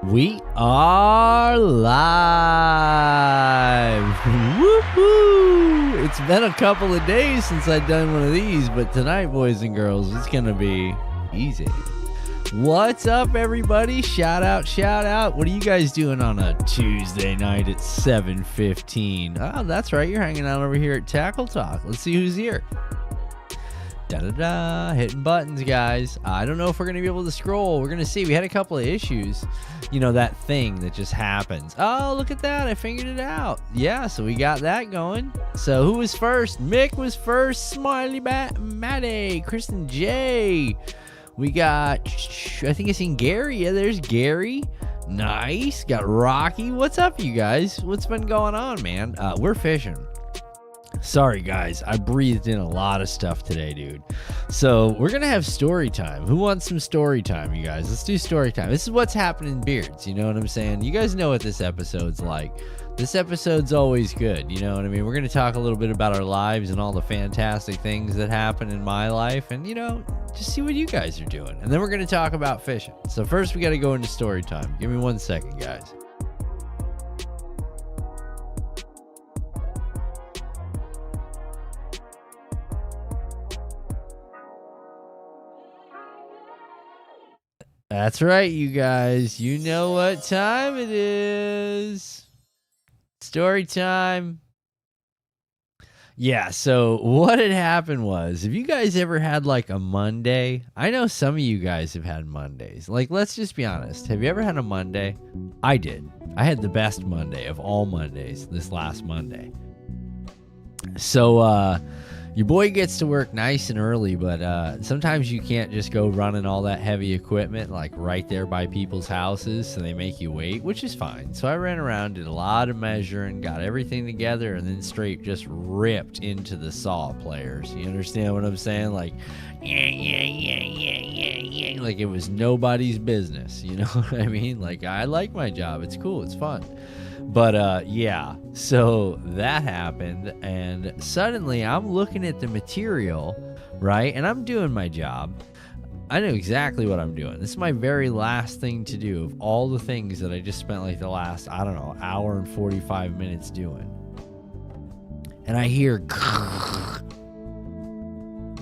We are live. Woohoo! It's been a couple of days since I've done one of these, but tonight, boys and girls, it's going to be easy. What's up, everybody? Shout out, shout out. What are you guys doing on a Tuesday night at 7:15? Oh, that's right. You're hanging out over here at Tackle Talk. Let's see who's here. Da-da-da, hitting buttons, guys. I don't know if we're going to be able to scroll. We're going to see. We had a couple of issues. You know, that thing that just happens. Oh, look at that. I figured it out. Yeah, so we got that going. So who was first? Mick was first. Smiley Maddie. Kristen J. We got, I think I seen Gary. Yeah, there's Gary. Nice. Got Rocky. What's up, you guys? What's been going on, man? We're fishing. Sorry, guys. I breathed in a lot of stuff today, dude. So we're going to have story time. Who wants some story time, you guys? Let's do story time. This is what's happening in Beards. You know what I'm saying? You guys know what this episode's like. This episode's always good. You know what I mean? We're going to talk a little bit about our lives and all the fantastic things that happen in my life. And, you know, just see what you guys are doing. And then we're going to talk about fishing. So first, we got to go into story time. Give me 1 second, guys. That's right, you guys. You know what time it is. Story time. Yeah, so what had happened was, have you guys ever had like a Monday? I know some of you guys have had Mondays. Like, let's just be honest. Have you ever had a Monday? I did. I had the best Monday of all Mondays this last Monday. So, your boy gets to work nice and early, but sometimes you can't just go running all that heavy equipment like right there by people's houses, so they make you wait, which is fine. So I ran around, did a lot of measuring, got everything together, and then straight just ripped into the saw players. You understand what I'm saying? Like, yeah, like it was nobody's business. You know what I mean? Like, I like my job. It's cool. It's fun. But yeah, so that happened, and suddenly I'm looking at the material, right? And I'm doing my job. I know exactly what I'm doing. This is my very last thing to do of all the things that I just spent like the last, I don't know, hour and 45 minutes doing. And I hear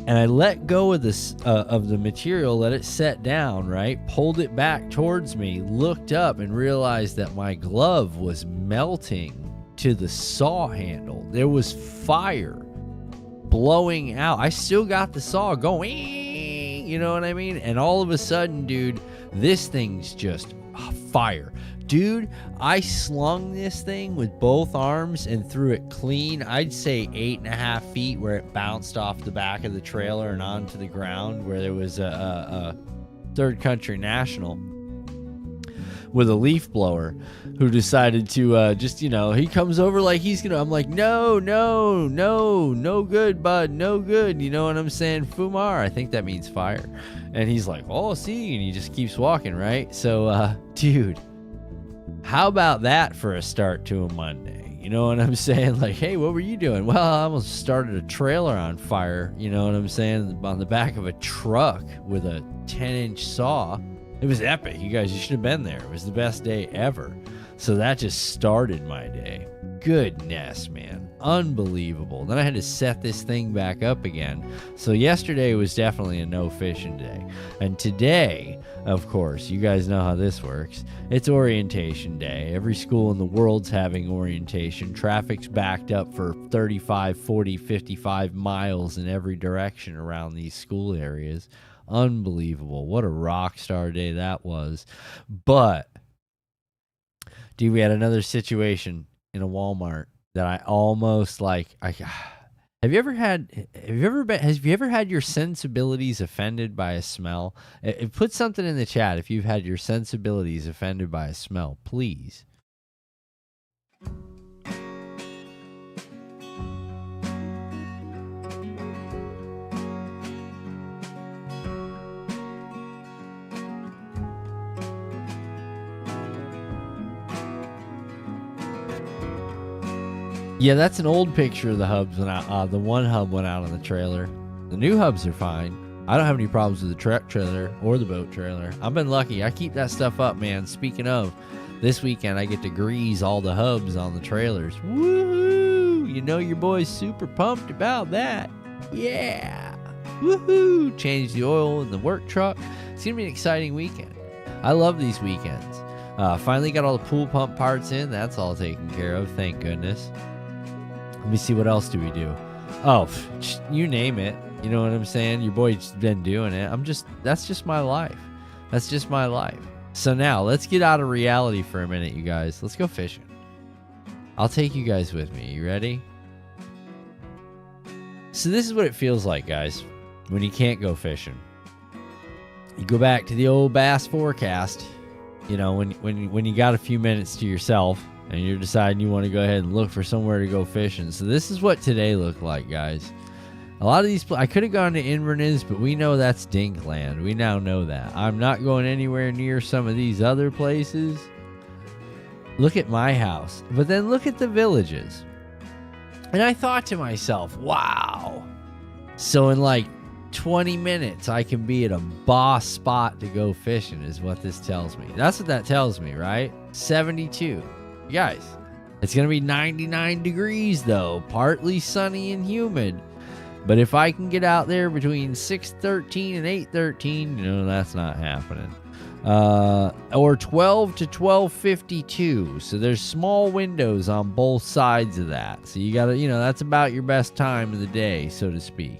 and I let go of this of the material, let it set down, right? Pulled it back towards me, looked up, and realized that my glove was melting to the saw handle. There was fire blowing out. I still got the saw going, you know what I mean? And all of a sudden, dude, this thing's just fire. Dude, I slung this thing with both arms and threw it clean. I'd say 8.5 feet, where it bounced off the back of the trailer and onto the ground, where there was a third country national with a leaf blower who decided to just, you know, he comes over like he's gonna, I'm like, no good, bud, no good. You know what I'm saying? Fumar, I think that means fire. And he's like, oh, see, and he just keeps walking, right? So, dude, how about that for a start to a Monday? You know what I'm saying? Like, hey, what were you doing? Well, I almost started a trailer on fire, you know what I'm saying, on the back of a truck with a 10-inch saw. It was epic. You guys, you should have been there. It was the best day ever. So that just started my day. Goodness, man. Unbelievable. Then I had to set this thing back up again. So yesterday was definitely a no fishing day. And today, of course, you guys know how this works. It's orientation day. Every school in the world's having orientation. Traffic's backed up for 35, 40, 55 miles in every direction around these school areas. Unbelievable. What a rock star day that was. But, dude, we had another situation in a Walmart that I almost like. Have you ever had your sensibilities offended by a smell? Put something in the chat if you've had your sensibilities offended by a smell, please. Yeah, that's an old picture of the hubs when the one hub went out on the trailer. The new hubs are fine. I don't have any problems with the truck trailer or the boat trailer. I've been lucky. I keep that stuff up, man. Speaking of, this weekend I get to grease all the hubs on the trailers. Woohoo! You know your boy's super pumped about that. Yeah! Woohoo! Change the oil in the work truck. It's going to be an exciting weekend. I love these weekends. Finally got all the pool pump parts in. That's all taken care of. Thank goodness. Let me see, what else do we do? Oh, you name it. You know what I'm saying? Your boy's been doing it. That's just my life. That's just my life. So now let's get out of reality for a minute, you guys. Let's go fishing. I'll take you guys with me. You ready? So this is what it feels like, guys, when you can't go fishing. You go back to the old bass forecast, you know, when you got a few minutes to yourself and you're deciding you want to go ahead and look for somewhere to go fishing. So this is what today looked like, guys. A lot of these, I could have gone to Inverness, but we know that's Dinkland. We now know that. I'm not going anywhere near some of these other places. Look at my house, but then look at the villages. And I thought to myself, wow. So in like 20 minutes, I can be at a boss spot to go fishing is what this tells me. That's what that tells me, right? 72. You guys, it's going to be 99 degrees though, partly sunny and humid. But if I can get out there between 6:13 and 8:13, you know, that's not happening. Or 12 to 12:52. So there's small windows on both sides of that. So you got to, you know, that's about your best time of the day, so to speak.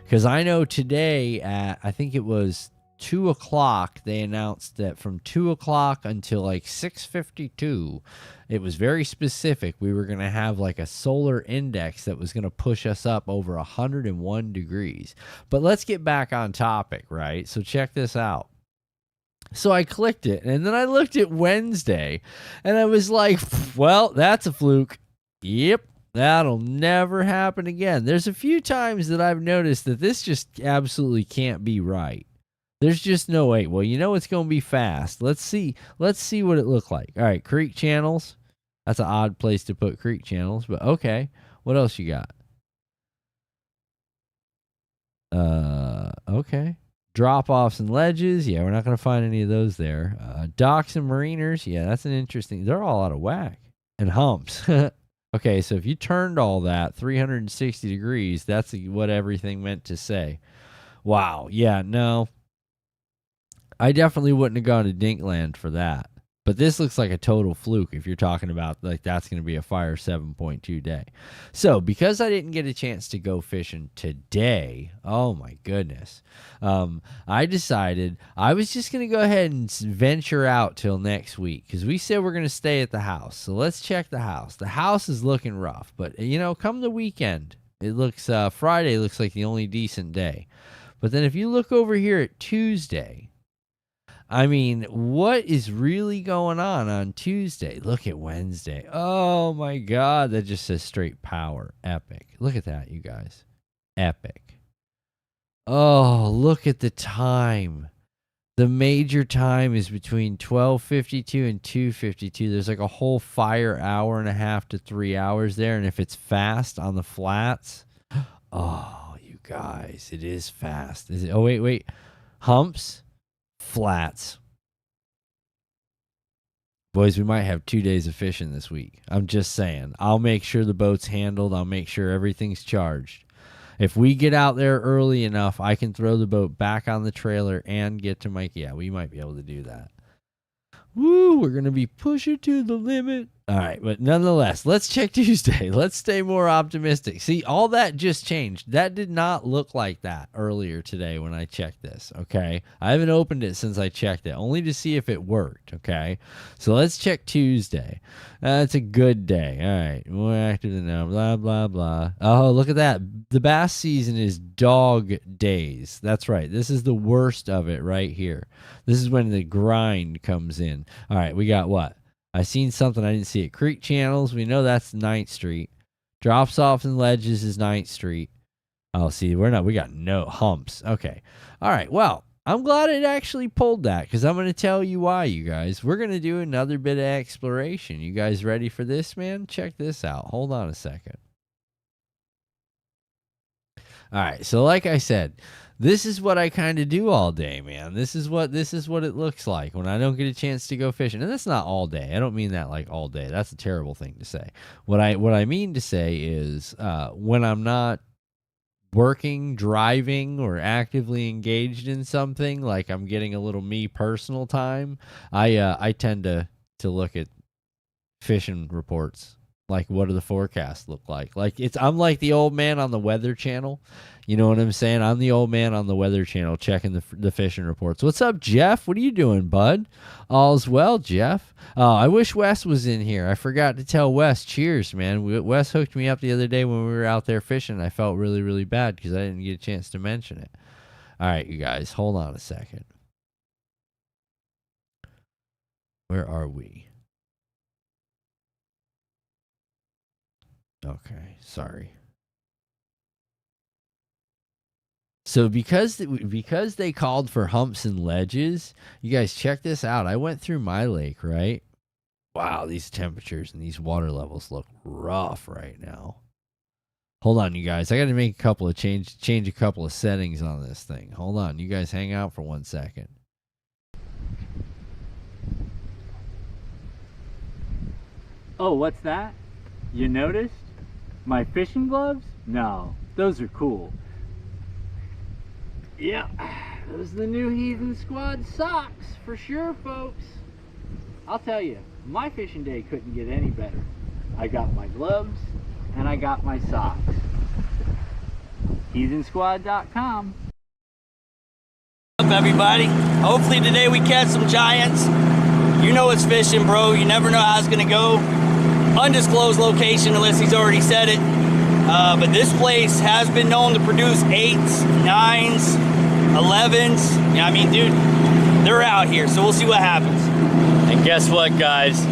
Because I know today at, I think it was 2 o'clock, they announced that from 2 o'clock until like 6:52, it was very specific. We were going to have like a solar index that was going to push us up over 101 degrees. But let's get back on topic, right? So check this out. So I clicked it, and then I looked at Wednesday, and I was like, well, that's a fluke. Yep. That'll never happen again. There's a few times that I've noticed that this just absolutely can't be right. There's just no way. Well, you know it's going to be fast. Let's see what it looked like. All right, creek channels. That's an odd place to put creek channels, but okay. What else you got? Okay. Drop-offs and ledges. Yeah, we're not going to find any of those there. Docks and mariners. Yeah, that's an interesting. They're all out of whack. And humps. Okay, so if you turned all that 360 degrees, that's what everything meant to say. Wow. Yeah, no. I definitely wouldn't have gone to Dinkland for that. But this looks like a total fluke if you're talking about like that's going to be a fire 7.2 day. So because I didn't get a chance to go fishing today, oh my goodness, I decided I was just going to go ahead and venture out till next week because we said we're going to stay at the house. So let's check the house. The house is looking rough, but you know, come the weekend, it looks Friday looks like the only decent day. But then if you look over here at Tuesday, I mean, what is really going on Tuesday? Look at Wednesday. Oh, my God. That just says straight power. Epic. Look at that, you guys. Epic. Oh, look at the time. The major time is between 12:52 and 2:52. There's like a whole fire hour and a half to 3 hours there. And if it's fast on the flats, oh, you guys, it is fast. Is it? Oh, wait. Humps. Flats. Boys, we might have 2 days of fishing this week. I'm just saying. I'll make sure the boat's handled. I'll make sure everything's charged. If we get out there early enough, I can throw the boat back on the trailer and get to Mike. Yeah, we might be able to do that. Woo, we're going to be pushing to the limit. All right, but nonetheless, let's check Tuesday. Let's stay more optimistic. See, all that just changed. That did not look like that earlier today when I checked this, okay? I haven't opened it since I checked it, only to see if it worked, okay? So let's check Tuesday. It's a good day. All right, more active than now, blah, blah, blah. Oh, look at that. The bass season is dog days. That's right. This is the worst of it right here. This is when the grind comes in. All right, we got what? I seen something I didn't see it. Creek channels, we know that's 9th Street. Drops off and ledges is 9th Street. Oh, see, we got no humps. Okay. All right, well, I'm glad it actually pulled that because I'm going to tell you why, you guys. We're going to do another bit of exploration. You guys ready for this, man? Check this out. Hold on a second. All right, so like I said, this is what I kind of do all day, man. This is what it looks like when I don't get a chance to go fishing. And that's not all day. I don't mean that like all day. That's a terrible thing to say. What I mean to say is when I'm not working, driving, or actively engaged in something, like I'm getting a little me personal time, I tend to look at fishing reports. Like, what do the forecasts look like? I'm like the old man on the Weather Channel. You know what I'm saying? I'm the old man on the Weather Channel checking the fishing reports. What's up, Jeff? What are you doing, bud? All's well, Jeff. I wish Wes was in here. I forgot to tell Wes. Cheers, man. Wes hooked me up the other day when we were out there fishing. I felt really, really bad because I didn't get a chance to mention it. All right, you guys, hold on a second. Where are we? Okay, sorry. So because they called for humps and ledges, you guys check this out. I went through my lake, right? Wow, these temperatures and these water levels look rough right now. Hold on, you guys. I got to make a couple of change a couple of settings on this thing. Hold on, you guys hang out for 1 second. Oh, what's that? You noticed? My fishing gloves? No, those are cool. Yeah, those are the new Heathen Squad socks for sure, folks. I'll tell you, my fishing day couldn't get any better. I got my gloves and I got my socks. HeathenSquad.com. What's up, everybody? Hopefully today we catch some giants. You know it's fishing, bro. You never know how it's gonna go. Undisclosed location unless he's already said it. But this place has been known to produce 8s, 9s, 11s. Yeah, I mean, dude, they're out here, so we'll see what happens. And guess what, guys?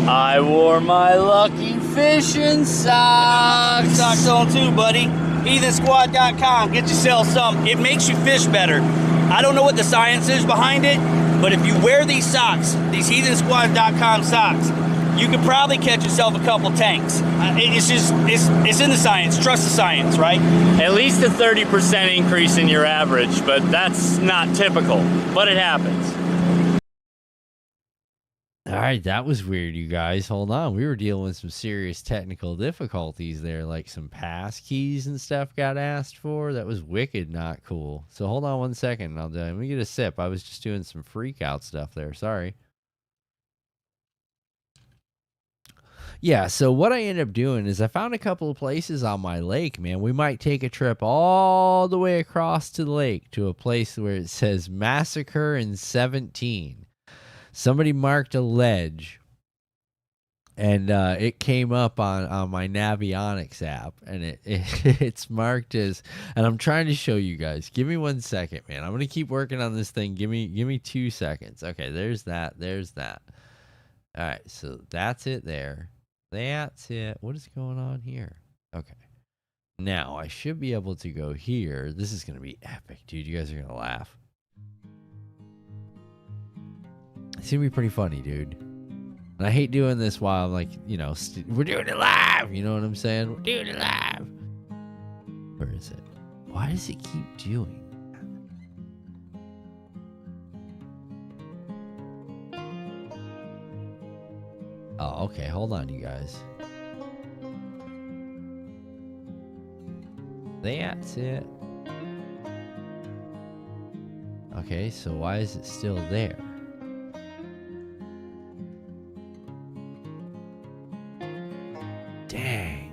I wore my lucky fishing socks. Socks on too, buddy. HeathenSquad.com. Get yourself some. It makes you fish better. I don't know what the science is behind it, but if you wear these socks, these HeathenSquad.com socks, you could probably catch yourself a couple tanks. It's in the science. Trust the science, right? At least a 30% increase in your average, but that's not typical, but it happens. All right, that was weird, you guys. Hold on. We were dealing with some serious technical difficulties there, like some pass keys and stuff got asked for. That was wicked not cool. So hold on 1 second. Let me get a sip. I was just doing some freak out stuff there. Sorry. Yeah, so what I ended up doing is I found a couple of places on my lake, man. We might take a trip all the way across to the lake to a place where it says Massacre in 17. Somebody marked a ledge, and it came up on my Navionics app, and it's marked as, and I'm trying to show you guys. Give me 1 second, man. I'm going to keep working on this thing. Give me 2 seconds. Okay, there's that. There's that. All right, so that's it there. That's it. What is going on here? Okay. Now, I should be able to go here. This is going to be epic, dude. You guys are going to laugh. It's going to be pretty funny, dude. And I hate doing this while I'm like, you know, we're doing it live. You know what I'm saying? We're doing it live. Where is it? Why does it keep doing? Oh, okay. Hold on, you guys. That's it. Okay, so why is it still there? Dang.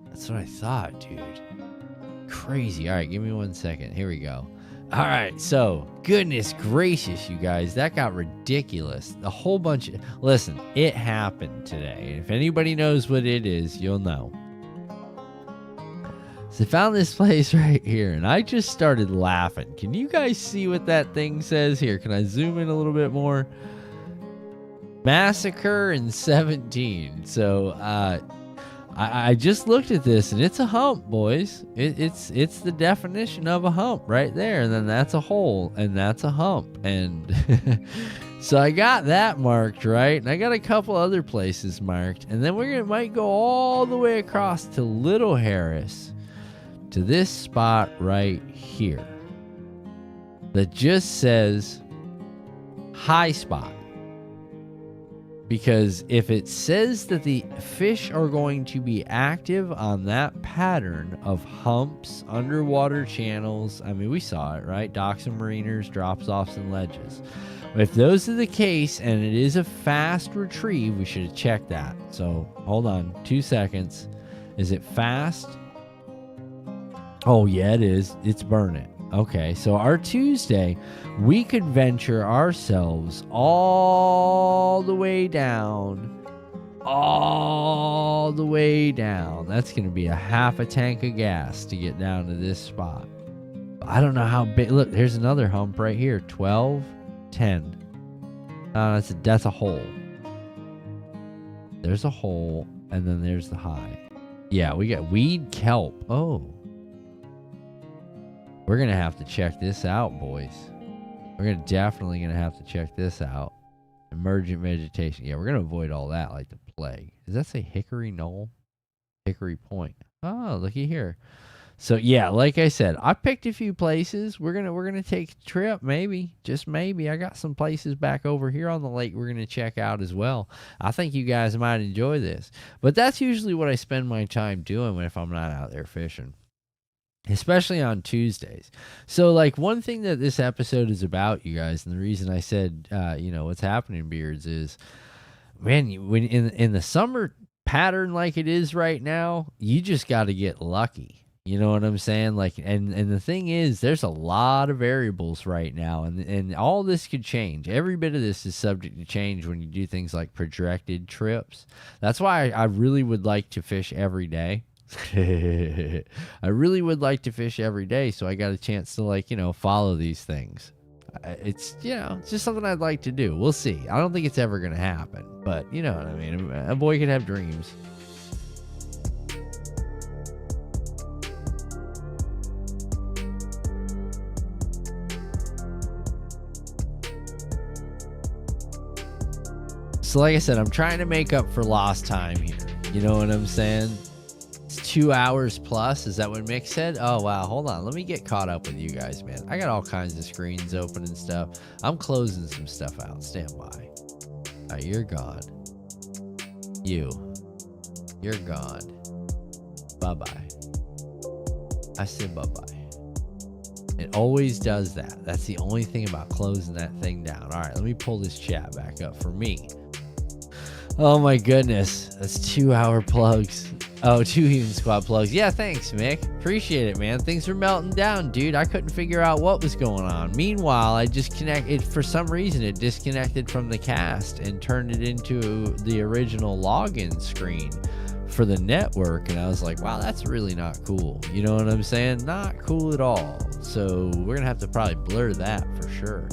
That's what I thought, dude. Crazy. All right, give me 1 second. Here we go. All right, so goodness gracious, you guys, that got ridiculous. A whole bunch of, listen, it happened today. If anybody knows what it is, you'll know. So I found this place right here, and I just started laughing. Can you guys see what that thing says here? Can I zoom in a little bit more? Massacre in 17. So I just looked at this, and it's a hump, boys. It's the definition of a hump right there, and then that's a hole, and that's a hump, and so I got that marked right, and I got a couple other places marked, and then might go all the way across to Little Harris to this spot right here that just says high spot. Because if it says that the fish are going to be active on that pattern of humps, underwater channels, I mean, we saw it, right? Docks and mariners, drops offs, and ledges. If those are the case and it is a fast retrieve, we should have checked that. So hold on 2 seconds. Is it fast? Oh, yeah, it is. It's burning. Okay, so our Tuesday, we could venture ourselves all the way down. All the way down. That's going to be a half a tank of gas to get down to this spot. I don't know how big. Look, there's another hump right here. 12, 10. That's a hole. There's a hole, and then there's the high. Yeah, we got weed kelp. Oh. We're going to have to check this out, boys. We're definitely going to have to check this out. Emergent vegetation. Yeah, we're going to avoid all that like the plague. Does that say Hickory Knoll? Hickory Point. Oh, looky here. So, yeah, like I said, I picked a few places. We're gonna take a trip, maybe. Just maybe. I got some places back over here on the lake we're going to check out as well. I think you guys might enjoy this. But that's usually what I spend my time doing if I'm not out there fishing. Especially on Tuesdays. So, like, one thing that this episode is about, you guys, and the reason I said, what's happening, Beards, is, man, when in the summer pattern like it is right now, you just got to get lucky. You know what I'm saying? Like, and the thing is, there's a lot of variables right now, and all this could change. Every bit of this is subject to change when you do things like projected trips. That's why I really would like to fish every day. I really would like to fish every day, so I got a chance to follow these things. It's just something I'd like to do. We'll see. I don't think it's ever gonna happen, but you know what I mean. A boy could have dreams. So like I said, I'm trying to make up for lost time here. You know what I'm saying? 2 hours plus. Is that what Mick said? Oh, wow. Hold on. Let me get caught up with you guys, man. I got all kinds of screens open and stuff. I'm closing some stuff out. Stand by. All right, you're gone. You're gone. Bye-bye. I said bye-bye. It always does that. That's the only thing about closing that thing down. All right, let me pull this chat back up for me. Oh, my goodness. That's 2 hour plugs. Oh, 2 Heathen Squad plugs. Yeah, thanks, Mick. Appreciate it, man. Things are melting down, dude. I couldn't figure out what was going on. Meanwhile, I just connected. For some reason, it disconnected from the cast and turned it into the original login screen for the network. And I was like, wow, that's really not cool. You know what I'm saying? Not cool at all. So we're going to have to probably blur that for sure.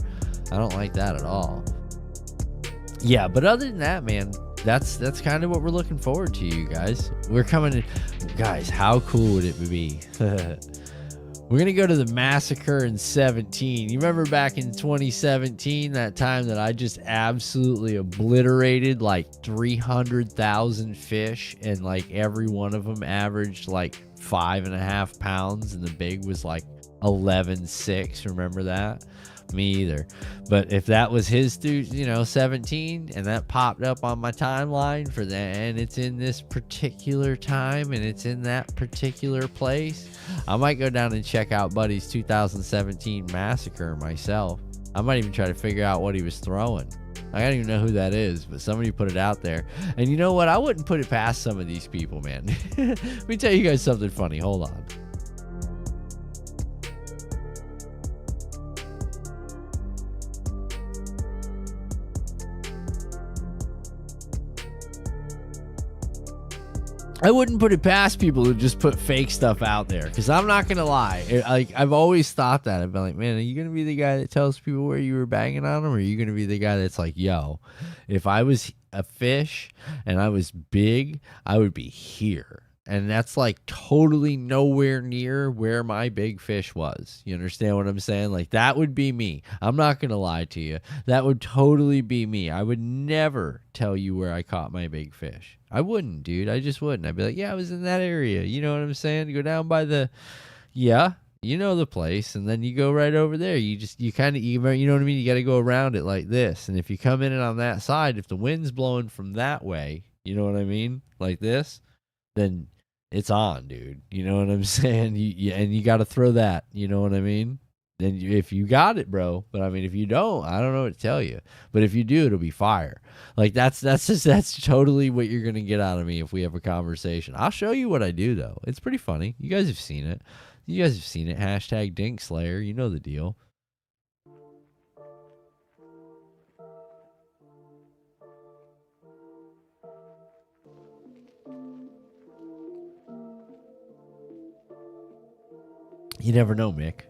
I don't like that at all. Yeah, but other than that, man, that's kind of what we're looking forward to, you guys. We're coming to, guys, how cool would it be? We're going to go to the massacre in 17. You remember back in 2017, that time that I just absolutely obliterated like 300,000 fish, and like every one of them averaged like 5.5 pounds, and the big was like 11.6. Remember that? Me either. But if that was his 17, and that popped up on my timeline for that, and it's in this particular time and it's in that particular place, I might go down and check out Buddy's 2017 massacre myself. I might even try to figure out what he was throwing. I don't even know who that is, but somebody put it out there. And you know what? I wouldn't put it past some of these people, man. Let me tell you guys something funny. Hold on. I wouldn't put it past people who just put fake stuff out there, because I'm not gonna lie. I've always thought that. I've been like, man, are you gonna be the guy that tells people where you were banging on them, or are you gonna be the guy that's like, yo, if I was a fish and I was big, I would be here. And that's like totally nowhere near where my big fish was. You understand what I'm saying? Like, that would be me. I'm not going to lie to you. That would totally be me. I would never tell you where I caught my big fish. I wouldn't, dude. I just wouldn't. I'd be like, yeah, I was in that area. You know what I'm saying? Go down by the Yeah, you know the place, and then you go right over there. You kind of, you know what I mean? You got to go around it like this. And if you come in on that side, if the wind's blowing from that way, you know what I mean? Like this, then it's on, dude. You know what I'm saying? And you got to throw that, you know what I mean? Then if you got it, bro. But I mean, if you don't, I don't know what to tell you. But if you do, it'll be fire. Like that's totally what you're gonna get out of me if we have a conversation. I'll show you what I do though. It's pretty funny. You guys have seen it. You guys have seen it. Hashtag Dink Slayer. You know the deal. You never know, Mick.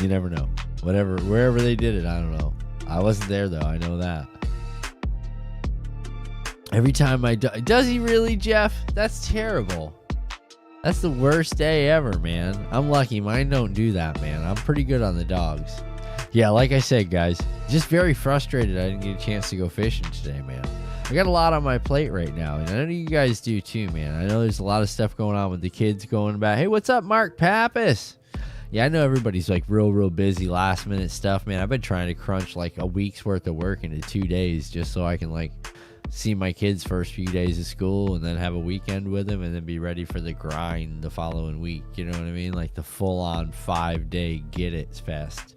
You never know. Wherever they did it, I don't know. I wasn't there though. I know that. Every time does he really, Jeff? That's terrible. That's the worst day ever, man. I'm lucky. Mine don't do that, man. I'm pretty good on the dogs. Yeah, like I said, guys, just very frustrated I didn't get a chance to go fishing today, man. I got a lot on my plate right now, and I know you guys do too, man. I know there's a lot of stuff going on with the kids going about, hey, what's up, Mark Pappas? Yeah, I know everybody's like real busy, last minute stuff, man. I've been trying to crunch like a week's worth of work into 2 days just so I can like see my kids first few days of school and then have a weekend with them and then be ready for the grind the following week. You know what I mean? Like the full on 5-day get it fest.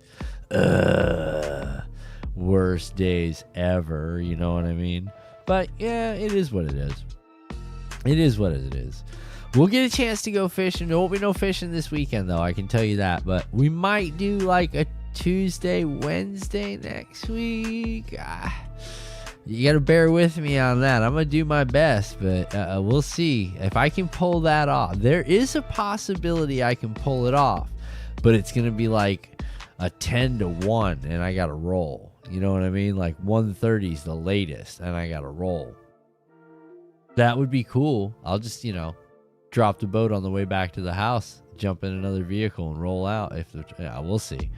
Worst days ever. You know what I mean? But yeah, it is what it is. It is what it is. We'll get a chance to go fishing. There won't be no fishing this weekend, though. I can tell you that. But we might do like a Tuesday, Wednesday next week. You got to bear with me on that. I'm going to do my best, but we'll see if I can pull that off. There is a possibility I can pull it off, but it's going to be like a 10-1, and I got to roll. You know what I mean? Like 1:30 is the latest, and I got to roll. That would be cool. I'll just, drop the boat on the way back to the house, jump in another vehicle, and roll out. We'll see.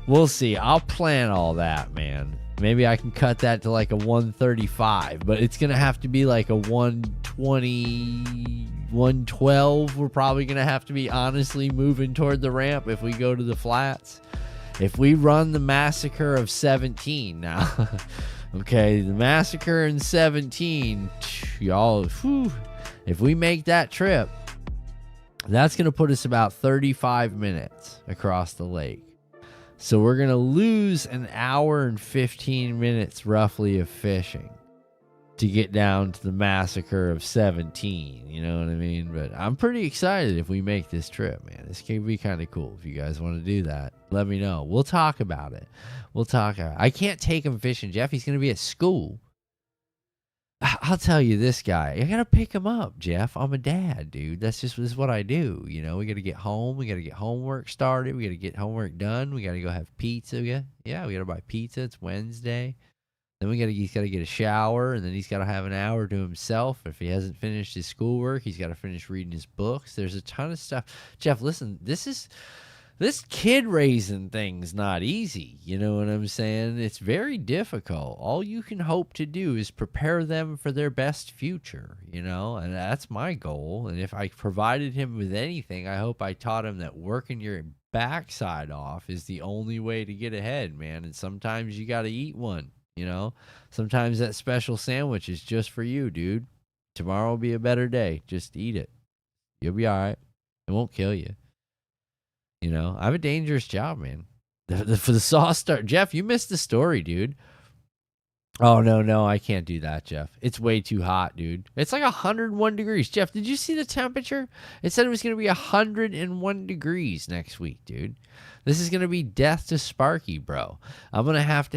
We'll see. I'll plan all that, man. Maybe I can cut that to like a 135, but it's going to have to be like a 120, 112. We're probably going to have to be honestly moving toward the ramp if we go to the flats. If we run the Massacre of 17 now, okay, the Massacre in 17, y'all, if we make that trip, that's going to put us about 35 minutes across the lake. So we're going to lose an hour and 15 minutes roughly of fishing to get down to the Massacre of 17. You know what I mean? But I'm pretty excited if we make this trip, man. This could be kind of cool. If you guys want to do that, let me know. We'll talk about it. I can't take him fishing, Jeff. He's going to be at school. I'll tell you this guy. I got to pick him up, Jeff. I'm a dad, dude. This is what I do. We got to get home. We got to get homework started. We got to get homework done. We got to go have pizza. Yeah, we got to buy pizza. It's Wednesday. Then he's got to get a shower, and then he's got to have an hour to himself. If he hasn't finished his schoolwork, he's got to finish reading his books. There's a ton of stuff. Jeff, listen, this kid raising thing's not easy. You know what I'm saying? It's very difficult. All you can hope to do is prepare them for their best future, and that's my goal. And if I provided him with anything, I hope I taught him that working your backside off is the only way to get ahead, man. And sometimes you got to eat one, Sometimes that special sandwich is just for you, dude. Tomorrow will be a better day. Just eat it. You'll be all right. It won't kill you. I have a dangerous job, man. For the sauce start. Jeff, you missed the story, dude. Oh, no, I can't do that, Jeff. It's way too hot, dude. It's like 101 degrees. Jeff, did you see the temperature? It said it was going to be 101 degrees next week, dude. This is going to be death to Sparky, bro. I'm going to have,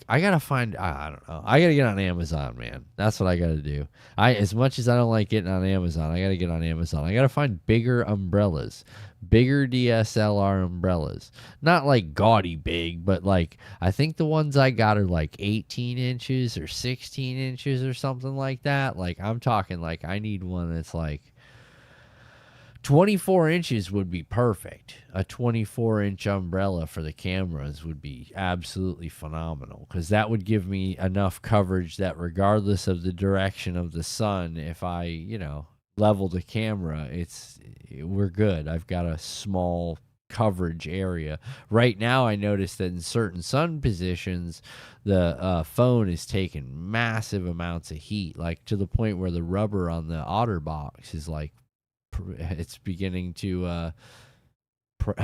I got to find, I don't know. I got to get on Amazon, man. That's what I got to do. As much as I don't like getting on Amazon, I got to get on Amazon. I got to find bigger umbrellas. Bigger DSLR umbrellas. Not like gaudy big, but I think the ones I got are like 18 inches or 16 inches or something like that. I'm talking I need one that's 24 inches would be perfect. A 24-inch umbrella for the cameras would be absolutely phenomenal because that would give me enough coverage that regardless of the direction of the sun, if I, level the camera, we're good. I've got a small coverage area. Right now, I noticed that in certain sun positions, the phone is taking massive amounts of heat, like to the point where the rubber on the OtterBox is like, it's beginning to, what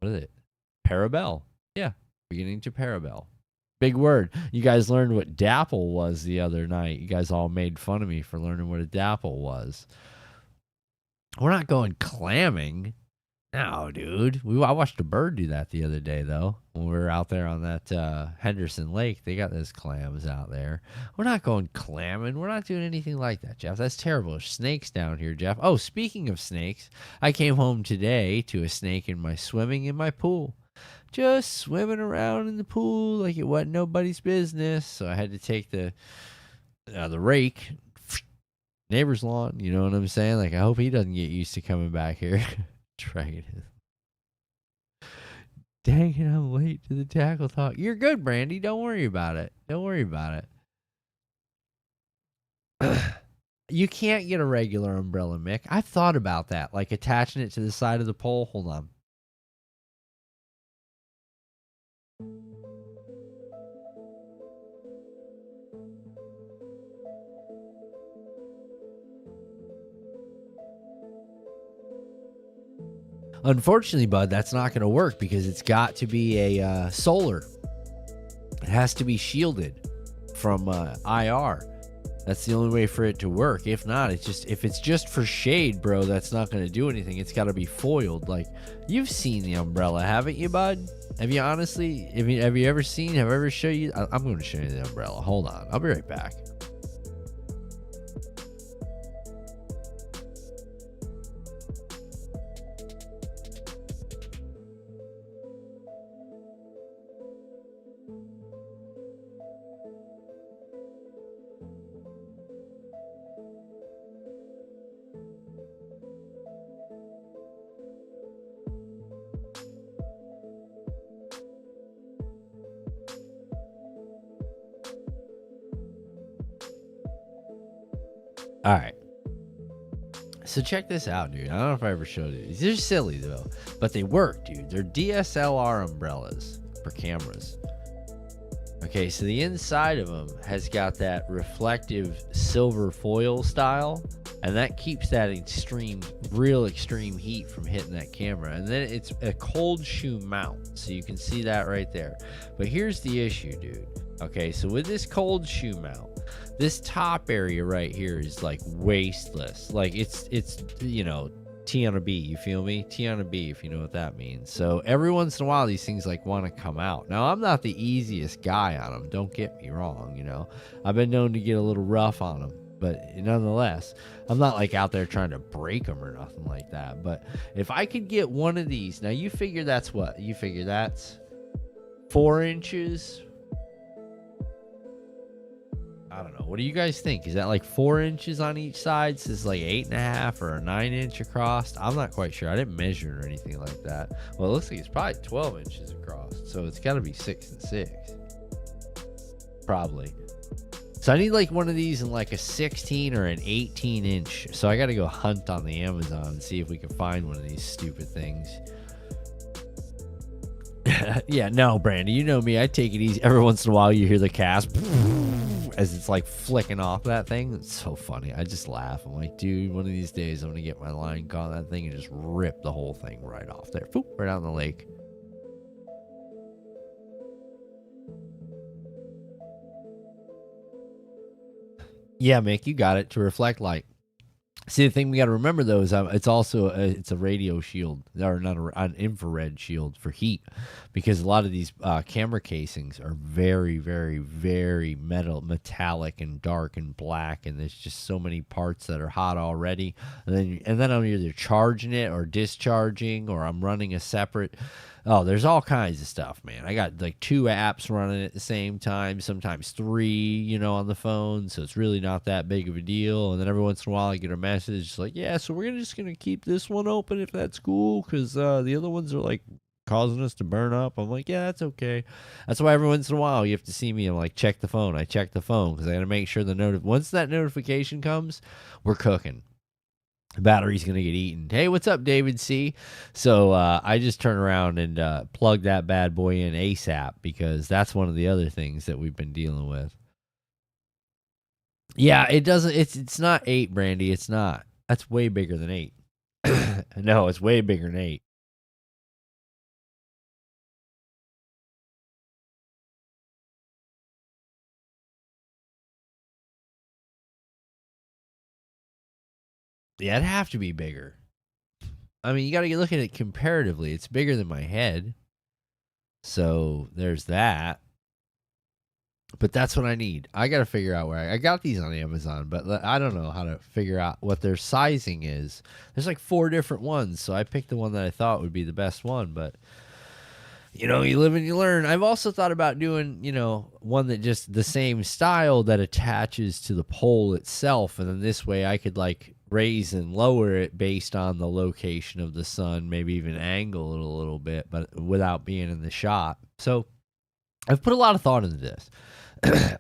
is it? Parabel. Yeah, beginning to parabel. Big word. You guys learned what dapple was the other night. You guys all made fun of me for learning what a dapple was. We're not going clamming. No, dude. I watched a bird do that the other day, though. When we were out there on that Henderson Lake, they got those clams out there. We're not going clamming. We're not doing anything like that, Jeff. That's terrible. There's snakes down here, Jeff. Oh, speaking of snakes, I came home today to a snake swimming in my pool. Just swimming around in the pool like it wasn't nobody's business. So I had to take the rake, neighbor's lawn. You know what I'm saying? Like, I hope he doesn't get used to coming back here. Trying it. Dang it, I'm late to the tackle talk. You're good, Brandy. Don't worry about it. Don't worry about it. You can't get a regular umbrella, Mick. I've thought about that, like attaching it to the side of the pole. Hold on. Unfortunately, bud, that's not going to work because it's got to be a solar. It has to be shielded from IR. That's the only way for it to work. If not, if it's just for shade, bro, that's not going to do anything. It's got to be foiled. Like, you've seen the umbrella, haven't you, bud? Have you honestly? Have you ever seen? Have I ever show you? I'm going to show you the umbrella. Hold on. I'll be right back. All right. So check this out, dude. I don't know if I ever showed you these. They're silly, though. But they work, dude. They're DSLR umbrellas for cameras. Okay, so the inside of them has got that reflective silver foil style. And that keeps that real extreme heat from hitting that camera. And then it's a cold shoe mount. So you can see that right there. But here's the issue, dude. Okay, so with this cold shoe mount, this top area right here is like wasteless. Like it's you know, T on a B, you feel me? T on a B, if you know what that means. So every once in a while, these things like want to come out. Now, I'm not the easiest guy on them. Don't get me wrong, you know. I've been known to get a little rough on them. But nonetheless, I'm not like out there trying to break them or nothing like that. But if I could get one of these, now you figure that's what? You figure that's 4 inches. I don't know. What do you guys think? Is that like 4 inches on each side? So it's like 8.5 or a 9-inch across. I'm not quite sure. I didn't measure or anything like that. Well, it looks like it's probably 12 inches across. So it's got to be 6 and 6. Probably. So I need like one of these in like a 16 or an 18 inch. So I got to go hunt on the Amazon and see if we can find one of these stupid things. Yeah, no, Brandy, you know me. I take it easy. Every once in a while you hear the cast as it's like flicking off that thing. It's so funny. I just laugh. I'm like, dude, one of these days I'm going to get my line caught on that thing and just rip the whole thing right off there. Boop, right out in the lake. Yeah, Mick, you got it. To reflect light. See, the thing we got to remember, though, is it's also it's a radio shield, or not an infrared shield for heat, because a lot of these camera casings are very, very, very metallic and dark and black, and there's just so many parts that are hot already. And then I'm either charging it or discharging, or I'm running a separate. Oh, there's all kinds of stuff, man. I got like 2 apps running at the same time, sometimes 3, you know, on the phone. So it's really not that big of a deal. And then every once in a while I get a message like, yeah, so we're just going to keep this one open if that's cool. Because the other ones are like causing us to burn up. I'm like, yeah, that's okay. That's why every once in a while you have to see me. I'm like, check the phone. I check the phone because I got to make sure once that notification comes, we're cooking. The battery's going to get eaten. Hey, what's up, David C? So I just turn around and plug that bad boy in ASAP because that's one of the other things that we've been dealing with. Yeah, it doesn't. It's not 8, Brandy. It's not. That's way bigger than 8. No, it's way bigger than 8. Yeah, it'd have to be bigger. I mean, you got to look at it comparatively. It's bigger than my head. So there's that. But that's what I need. I got to figure out where I got these on Amazon, but I don't know how to figure out what their sizing is. There's like 4 different ones, so I picked the one that I thought would be the best one, but you know, you live and you learn. I've also thought about doing, you know, one that just the same style that attaches to the pole itself, and then this way I could like raise and lower it based on the location of the sun, maybe even angle it a little bit, but without being in the shot. So I've put a lot of thought into this.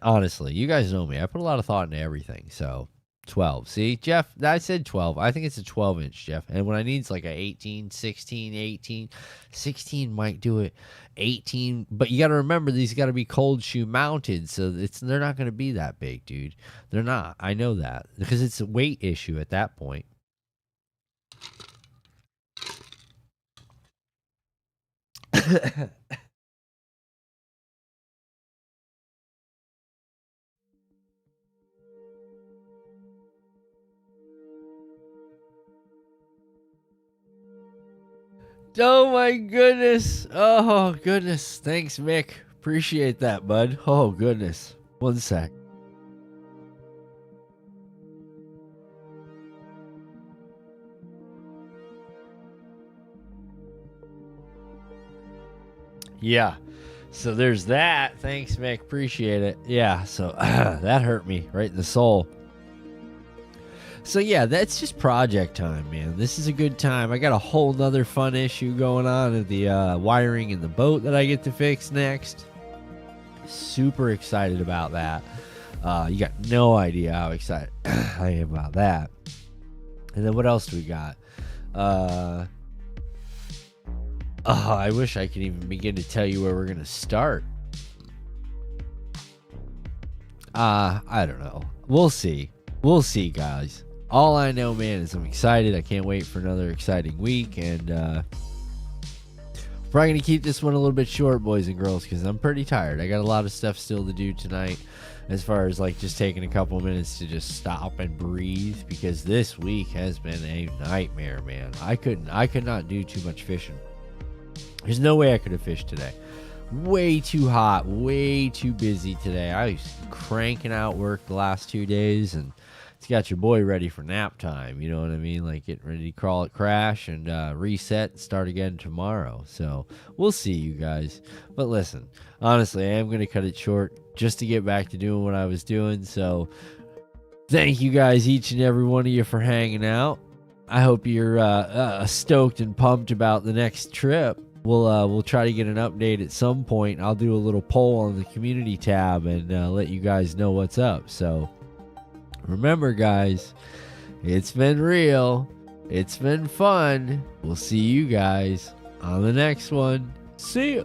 Honestly, you guys know me. I put a lot of thought into everything. So 12. See, Jeff, I said 12. I think it's a 12-inch, Jeff. And what I need is like a 18, 16, 18. 16 might do it. 18. But you got to remember, these got to be cold shoe mounted. So they're not going to be that big, dude. They're not. I know that. Because it's a weight issue at that point. Oh my goodness. Oh goodness. Thanks, Mick. Appreciate that, bud. Oh goodness. One sec. Yeah. So there's that. Thanks, Mick. Appreciate it. Yeah. So that hurt me right in the soul. So yeah, that's just project time, man. This is a good time. I got a whole nother fun issue going on of the wiring in the boat that I get to fix next. Super excited about that. You got no idea how excited I am about that. And then what else do we got? Oh, I wish I could even begin to tell you where we're going to start. I don't know. We'll see. We'll see, guys. All I know, man, is I'm excited. I can't wait for another exciting week. And probably going to keep this one a little bit short, boys and girls, because I'm pretty tired. I got a lot of stuff still to do tonight as far as like just taking a couple minutes to just stop and breathe, because this week has been a nightmare, man. I could not do too much fishing. There's no way I could have fished today. Way too hot, way too busy today. I was cranking out work the last 2 days, and it's got your boy ready for nap time. You know what I mean? Like getting ready to crawl it, crash, and reset and start again tomorrow. So we'll see, you guys. But listen, honestly, I am going to cut it short just to get back to doing what I was doing. So thank you guys, each and every one of you, for hanging out. I hope you're stoked and pumped about the next trip. We'll try to get an update at some point. I'll do a little poll on the community tab and let you guys know what's up. So remember, guys, it's been real. It's been fun. We'll see you guys on the next one. See ya.